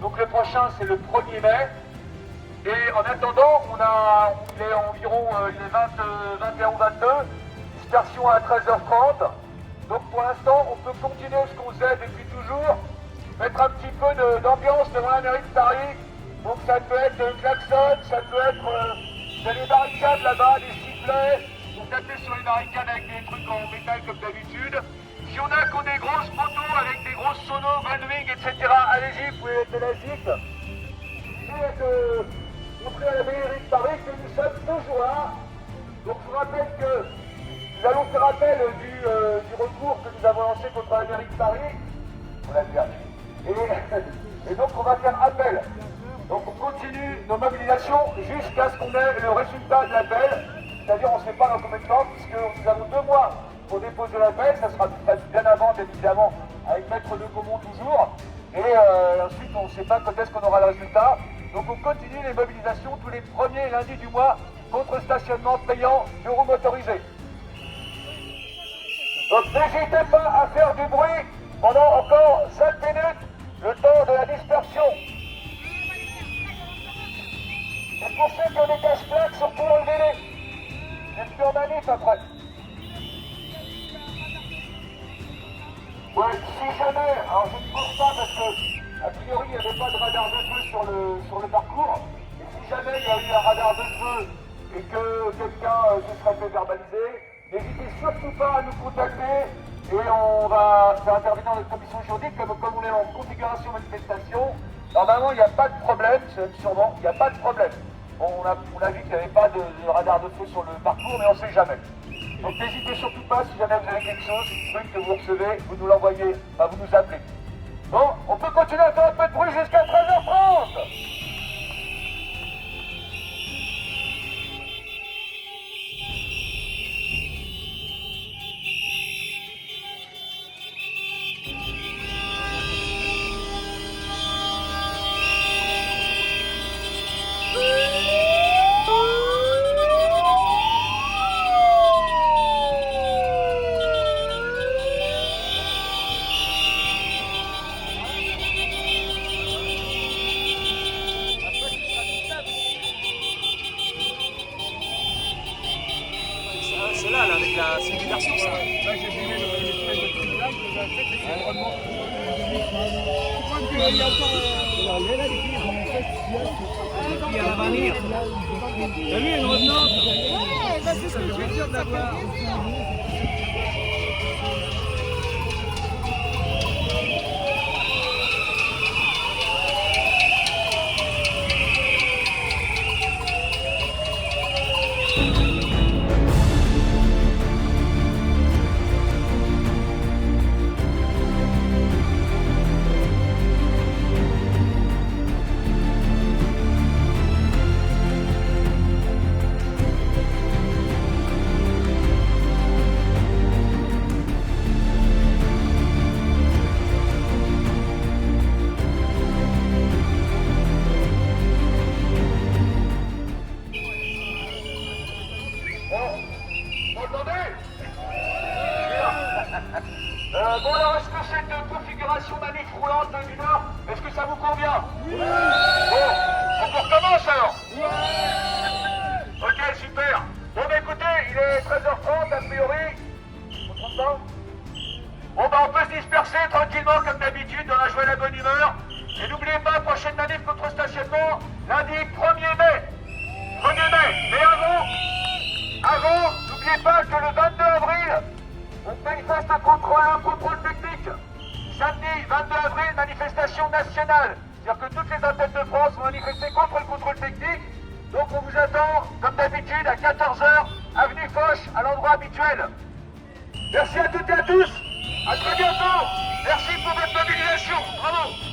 Donc le prochain, c'est le 1er mai. Et en attendant, il est environ il est 21 ou 22, dispersion à 13h30. Donc pour l'instant, on peut continuer ce qu'on faisait depuis toujours, mettre un petit peu d'ambiance devant la mairie de Paris. Donc ça peut être le klaxon, ça peut être des barricades là-bas, des sifflets, vous tapez sur les barricades avec des trucs en métal comme d'habitude. Si on a des grosses motos avec des grosses sonos, Goldwing, etc., allez-y, vous pouvez être de la ZIC. L'idée est de montrer à la mairie de Paris que nous sommes toujours là. Donc je vous rappelle que nous allons faire appel du recours que nous avons lancé contre la mairie de Paris. On l'a perdu. Et donc on va faire appel. Donc on continue nos mobilisations jusqu'à ce qu'on ait le résultat de l'appel. C'est-à-dire on ne sait pas dans combien de temps, puisque nous avons 2 mois pour déposer l'appel. Ça sera bien avant, bien évidemment, avec Maître de Gaumont toujours. Et ensuite on ne sait pas quand est-ce qu'on aura le résultat. Donc on continue les mobilisations tous les premiers lundis du mois contre stationnement payant de roues motorisées. Donc n'hésitez pas à faire du bruit pendant encore 5 minutes, le temps de la dispersion. Et pour ceux qui ont des cache-plaques, surtout enlevez-les. C'est plus en manif après. Ouais, si jamais, alors je ne pense pas parce que, a priori, il n'y avait pas de radar de feu sur le parcours. Et si jamais il y a eu un radar de feu et que quelqu'un se serait fait verbaliser, n'hésitez surtout pas à nous contacter et on va faire intervenir notre commission juridique comme on est en configuration manifestation. Normalement, il n'y a pas de problème, sûrement, il n'y a pas de problème. Bon, on a vu qu'il n'y avait pas de radar de feu sur le parcours, mais on ne sait jamais. Donc n'hésitez surtout pas, si jamais vous avez quelque chose, truc que vous recevez, vous nous l'envoyez, vous nous appelez. Bon, on peut continuer à faire un peu de bruit jusqu'à 13h30. C'est là, avec la circulation, ça. Là, j'ai filmé l'espèce de petit village, je l'ai fait, c'est vraiment... Je crois qu'il y a encore... là, les filles, ont fait ce qu'il y a à l'avenir. T'as vu, une retenante? Ouais, c'est ce que je veux dire d'avoir. Bon alors, est-ce que cette configuration manif roulante du Nord, est-ce que ça vous convient? Oui. Bon, on recommence alors? Oui. Ok, super. Bon bah écoutez, il est 13h30 a priori. On trompe pas? Bon bah on peut se disperser tranquillement comme d'habitude dans la joie et la bonne humeur. Et n'oubliez pas, prochaine manif contre stationnement, lundi 1er mai. 1er mai. Mais avant, n'oubliez pas que le 22 avril, on manifeste contre un contrôle technique. Samedi 22 avril, manifestation nationale. C'est-à-dire que toutes les antennes de France vont manifester contre le contrôle technique. Donc on vous attend, comme d'habitude, à 14h, avenue Foch, à l'endroit habituel. Merci à toutes et à tous. À très bientôt. Merci pour votre mobilisation. Bravo.